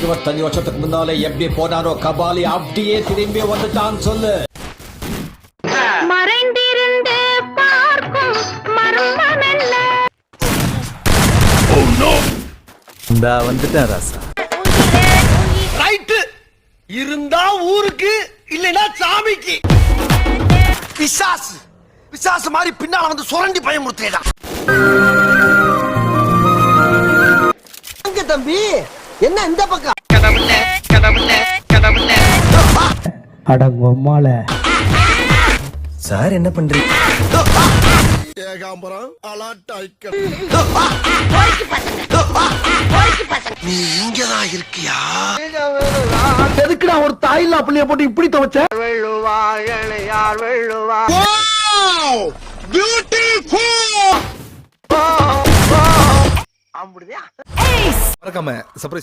25 வருஷத்துக்கு முன்னாலே எப்படி போனாரோ கபாலி அப்படியே திரும்பி வந்துட்டான் சொல்லு. மறைந்திருந்து பார்க்கும் மர்மமெல்ல. இந்தா வந்துட்டேன் ராசா. ரைட் இருந்தா ஊருக்கு இல்லனா சாமிக்கு. பிசாசு மாதிரி பின்னால வந்து சுரண்டி பயமுறுத்தேடா. அங்க தம்பி என்ன இந்த பக்கம் அடங்கொம்மால சார் என்ன பண்றீங்க? ஏகாம்பரம் அலாட்டாய்க்க. நீ இங்கதான் இருக்கியா? எதுக்குடா ஒரு தாயில்லா புள்ளைய போட்டு இப்படி துவைச்ச? யார் வெள்ளுவா? பியூட்டிஃபுல். மறக்காம சர்ப்ரைஸ்